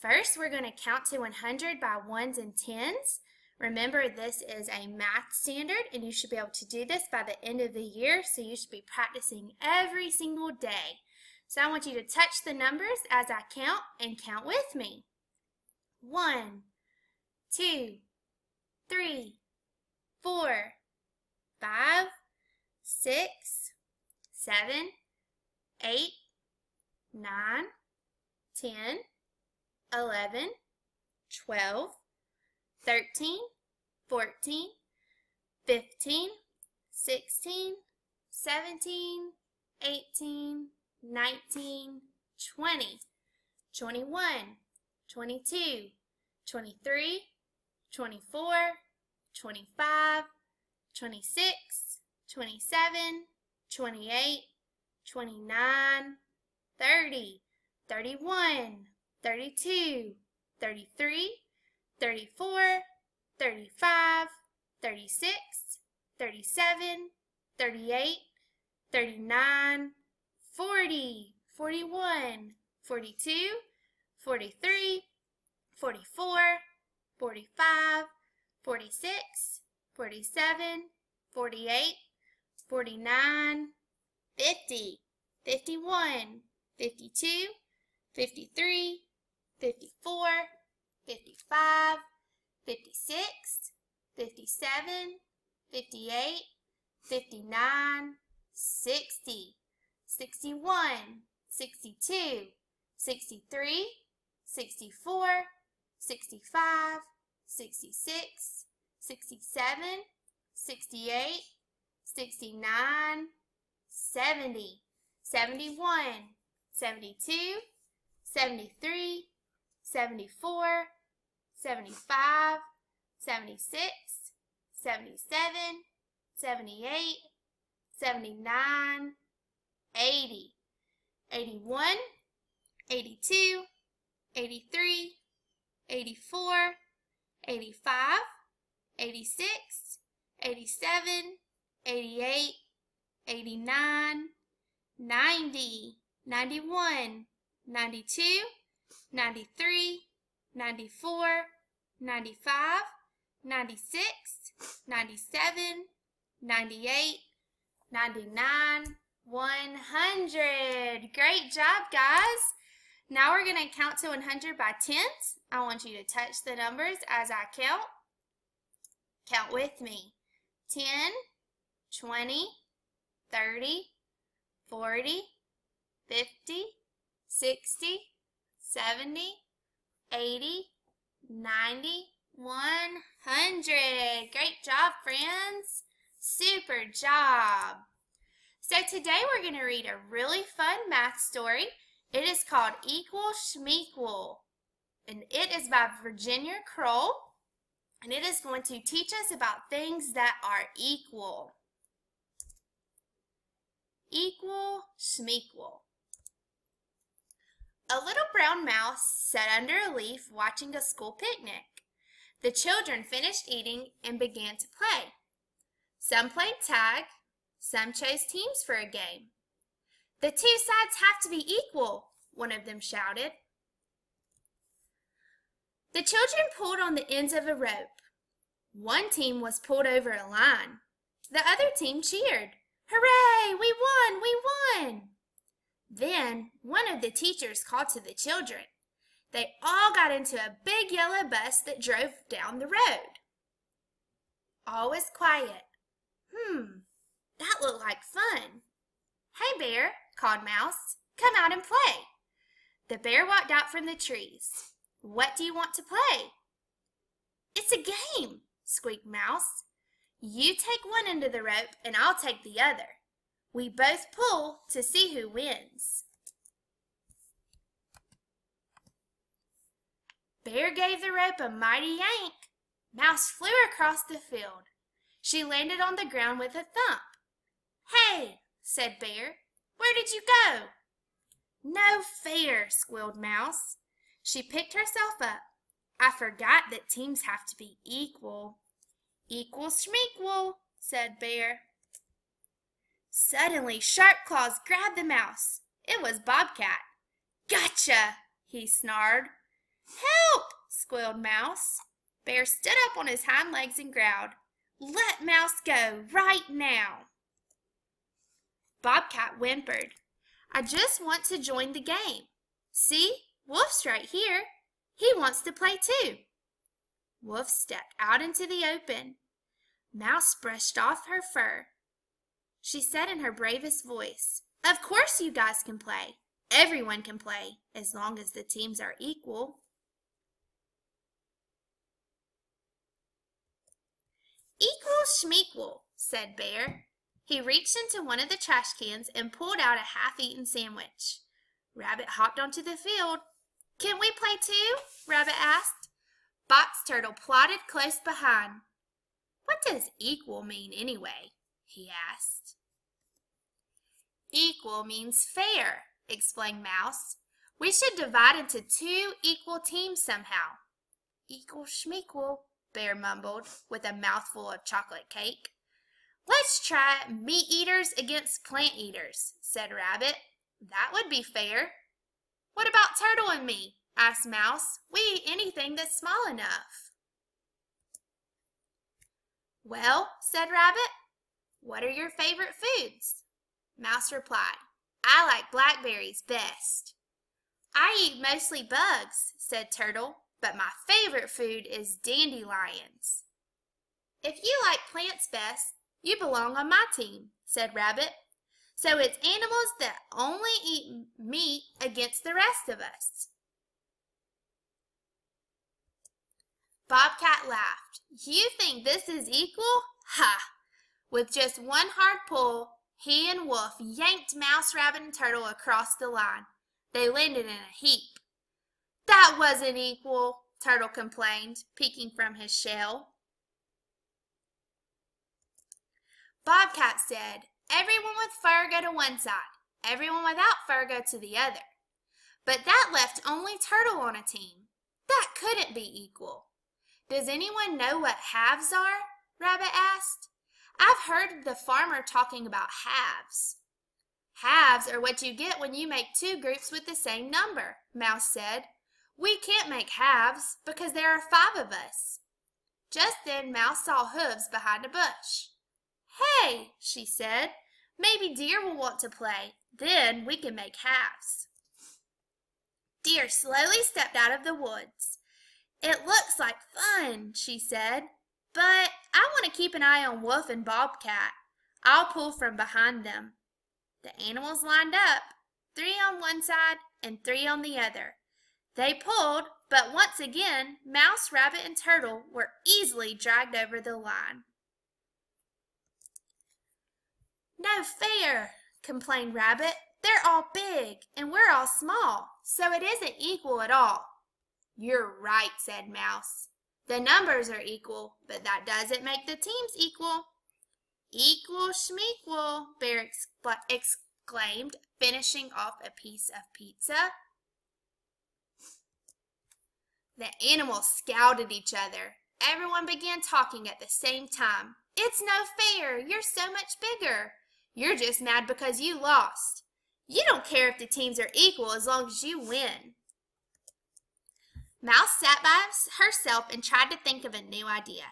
First, we're going to count to 100 by ones and tens. Remember, this is a math standard, and you should be able to do this by the end of the year, so you should be practicing every single day. So I want you to touch the numbers as I count and count with me. 1, 2, 3, 4, 5, 6, 7, 8, 9, 10, 11, 12, 13, 14, 15, 16, 17, 18, 19, 20, 21, 22, 23, 24, 25, 26, 27, 28, 29, 30, 31, 32, 33, 34, 35, 36, 37, 38, 39, 40, 41, 42, 43, 44, 45, 46, 47, 48, 49, 50, 51, 52, 53, 54, 55, 56, 57, 58, 59, 60, 61, 62, 63, 64, 65, 66, 67, 68, 69, 70, 71, 72, 73, 74, 75, 76, 77, 78, 79, 80, 81, 82, 83, 84, 85, 86, 87, 88, 89, 90, 91, 92, 93, 94, 95, 96, 97, 98, 99, 100. Great job, guys. Now we're going to count to 100 by tens. I want you to touch the numbers as I count. Count with me. 10, 20, 30, 40, 50, 60, 70, 80, 90, 100. Great job, friends. Super job. So today we're going to read a really fun math story. It is called Schmequal, and it is by Virginia Kroll, and it is going to teach us about things that are equal. Schmequal. A little brown mouse sat under a leaf watching a school picnic. The children finished eating and began to play. Some played tag, some chose teams for a game. The two sides have to be equal, one of them shouted. The children pulled on the ends of a rope. One team was pulled over a line. The other team cheered. Hooray! We won! We won! Then one of the teachers called to the children. They all got into a big yellow bus that drove down the road. All was quiet. That looked like fun. Hey, Bear, called Mouse. Come out and play. The bear walked out from the trees. What do you want to play? It's a game, squeaked Mouse. You take one end of the rope and I'll take the other. We both pull to see who wins. Bear gave the rope a mighty yank. Mouse flew across the field. She landed on the ground with a thump. Hey, said Bear, where did you go? No fair, squealed Mouse. She picked herself up. I forgot that teams have to be equal. Equal Schmequal, said Bear. Suddenly, Sharp Claws grabbed the mouse. It was Bobcat. Gotcha, he snarled. Help! Squealed Mouse. Bear stood up on his hind legs and growled, Let Mouse go right now. Bobcat whimpered, I just want to join the game. See, Wolf's right here. He wants to play too. Wolf stepped out into the open. Mouse brushed off her fur. She said in her bravest voice, Of course you guys can play. Everyone can play, as long as the teams are equal. Equal Schmequal, said Bear. He reached into one of the trash cans and pulled out a half-eaten sandwich. Rabbit hopped onto the field. Can we play too? Rabbit asked. Box Turtle plodded close behind. What does equal mean anyway? He asked. Equal means fair, explained Mouse. We should divide into 2 equal teams somehow. Equal Schmequal, Bear mumbled with a mouthful of chocolate cake. Let's try meat eaters against plant eaters, said Rabbit. That would be fair. What about Turtle and me? Asked Mouse. We eat anything that's small enough. Well, said Rabbit, what are your favorite foods? Mouse replied, I like blackberries best. I eat mostly bugs, said Turtle, but my favorite food is dandelions. If you like plants best, you belong on my team, said Rabbit. So it's animals that only eat meat against the rest of us. Bobcat laughed. You think this is equal? Ha! With just one hard pull, he and Wolf yanked Mouse, Rabbit, and Turtle across the line. They landed in a heap. That wasn't equal, Turtle complained, peeking from his shell. Bobcat said, Everyone with fur go to one side. Everyone without fur go to the other. But that left only Turtle on a team. That couldn't be equal. Does anyone know what halves are? Rabbit asked. I've heard the farmer talking about halves. Halves are what you get when you make 2 groups with the same number, Mouse said. We can't make halves because there are 5 of us. Just then Mouse saw hooves behind a bush. Hey, she said, maybe Deer will want to play. Then we can make halves. Deer slowly stepped out of the woods. It looks like fun, she said, but I want to keep an eye on Wolf and Bobcat. I'll pull from behind them. The animals lined up, 3 on one side and 3 on the other. They pulled, but once again, Mouse, Rabbit, and Turtle were easily dragged over the line. No fair, complained Rabbit. They're all big, and we're all small, so it isn't equal at all. You're right, said Mouse. The numbers are equal, but that doesn't make the teams equal. Equal Schmequal, Bear exclaimed, finishing off a piece of pizza. The animals scowled at each other. Everyone began talking at the same time. It's no fair. You're so much bigger. You're just mad because you lost. You don't care if the teams are equal as long as you win. Mouse sat by herself and tried to think of a new idea.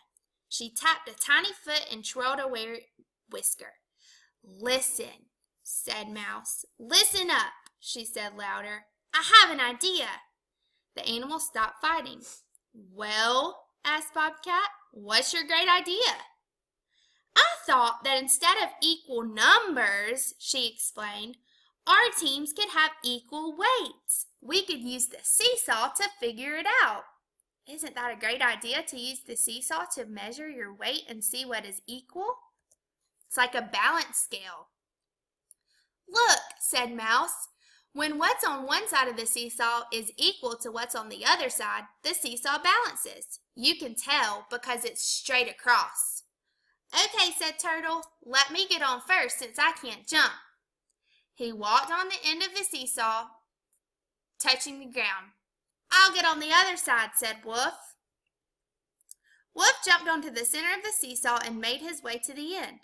She tapped a tiny foot and twirled a whisker. Listen, said Mouse. Listen up, she said louder. I have an idea. The animals stopped fighting. Well, asked Bobcat, what's your great idea? I thought that instead of equal numbers, she explained, our teams could have equal weights. We could use the seesaw to figure it out. Isn't that a great idea to use the seesaw to measure your weight and see what is equal? It's like a balance scale. Look, said Mouse, when what's on one side of the seesaw is equal to what's on the other side, the seesaw balances. You can tell because it's straight across. Okay, said Turtle, let me get on first since I can't jump. He walked on the end of the seesaw, touching the ground. I'll get on the other side, said Wolf. Wolf jumped onto the center of the seesaw and made his way to the end.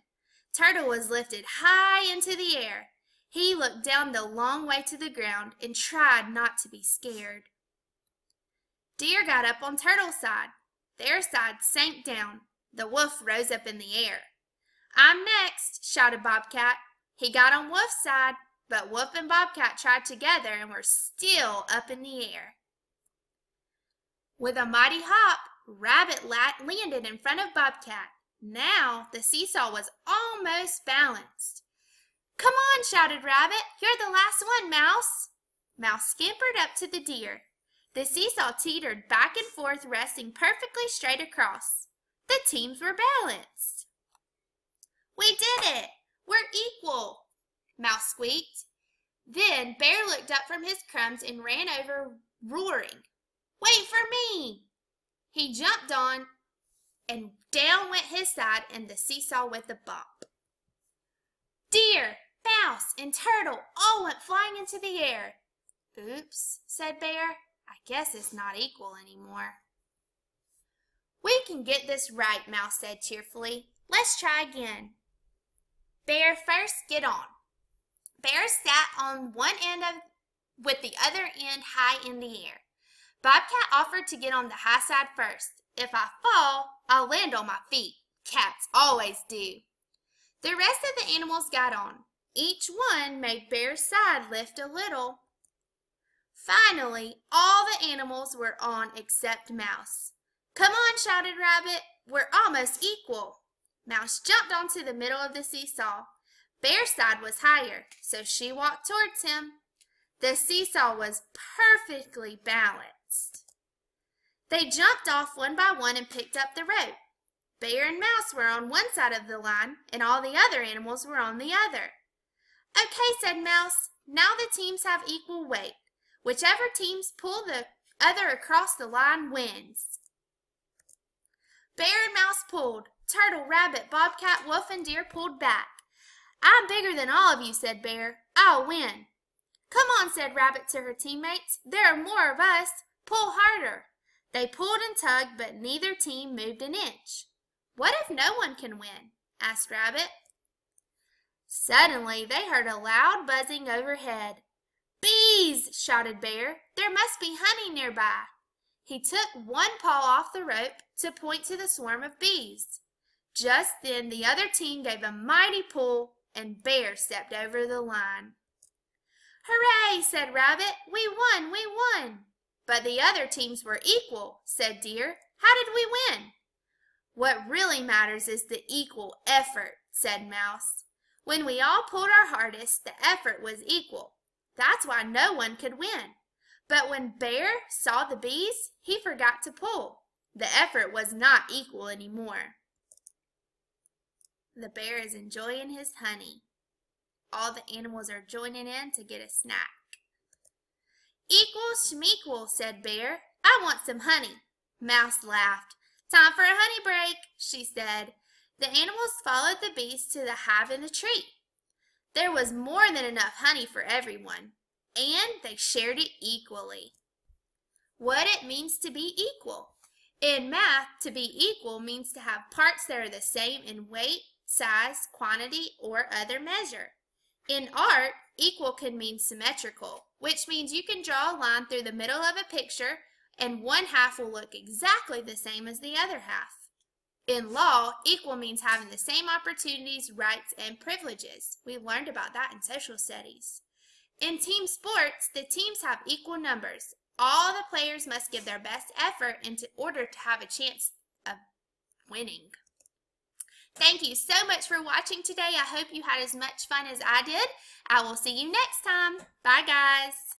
Turtle was lifted high into the air. He looked down the long way to the ground and tried not to be scared. Deer got up on Turtle's side. Their side sank down. The wolf rose up in the air. I'm next, shouted Bobcat. He got on Wolf's side, but Wolf and Bobcat tried together and were still up in the air. With a mighty hop, Rabbit landed in front of Bobcat. Now the seesaw was almost balanced. Come on, shouted Rabbit. You're the last one, Mouse. Mouse scampered up to the deer. The seesaw teetered back and forth, resting perfectly straight across. The teams were balanced. We did it! We're equal, Mouse squeaked. Then Bear looked up from his crumbs and ran over, roaring. Wait for me! He jumped on, and down went his side and the seesaw with a bump. Deer, Mouse, and Turtle all went flying into the air. Oops, said Bear. I guess it's not equal anymore. We can get this right, Mouse said cheerfully. Let's try again. Bear, first get on. Bear sat on one end with the other end high in the air. Bobcat offered to get on the high side first. If I fall, I'll land on my feet. Cats always do. The rest of the animals got on. Each one made Bear's side lift a little. Finally, all the animals were on except Mouse. Come on, shouted Rabbit. We're almost equal. Mouse jumped onto the middle of the seesaw. Bear's side was higher, so she walked towards him. The seesaw was perfectly balanced. They jumped off one by one and picked up the rope. Bear and Mouse were on one side of the line, and all the other animals were on the other. Okay, said Mouse. Now the teams have equal weight. Whichever teams pull the other across the line wins. Bear and Mouse pulled. Turtle, Rabbit, Bobcat, Wolf, and Deer pulled back. I'm bigger than all of you, said Bear. I'll win. Come on, said Rabbit to her teammates. There are more of us. Pull harder. They pulled and tugged, but neither team moved an inch. What if no one can win? Asked Rabbit. Suddenly, they heard a loud buzzing overhead. Bees! Shouted Bear. There must be honey nearby. He took one paw off the rope to point to the swarm of bees. Just then, the other team gave a mighty pull, and Bear stepped over the line. Hooray! Said Rabbit. We won! We won! But the other teams were equal, said Deer. How did we win? What really matters is the equal effort, said Mouse. When we all pulled our hardest, the effort was equal. That's why no one could win. But when Bear saw the bees, he forgot to pull. The effort was not equal anymore. The bear is enjoying his honey. All the animals are joining in to get a snack. Equal Schmequal, said Bear. I want some honey. Mouse laughed. Time for a honey break, she said. The animals followed the bees to the hive in the tree. There was more than enough honey for everyone, and they shared it equally. What it means to be equal. In math, to be equal means to have parts that are the same in weight, size, quantity, or other measure. In art, equal can mean symmetrical, which means you can draw a line through the middle of a picture and one half will look exactly the same as the other half. In law, equal means having the same opportunities, rights, and privileges. We learned about that in social studies. In team sports, the teams have equal numbers. All the players must give their best effort in order to have a chance of winning. Thank you so much for watching today. I hope you had as much fun as I did. I will see you next time. Bye, guys.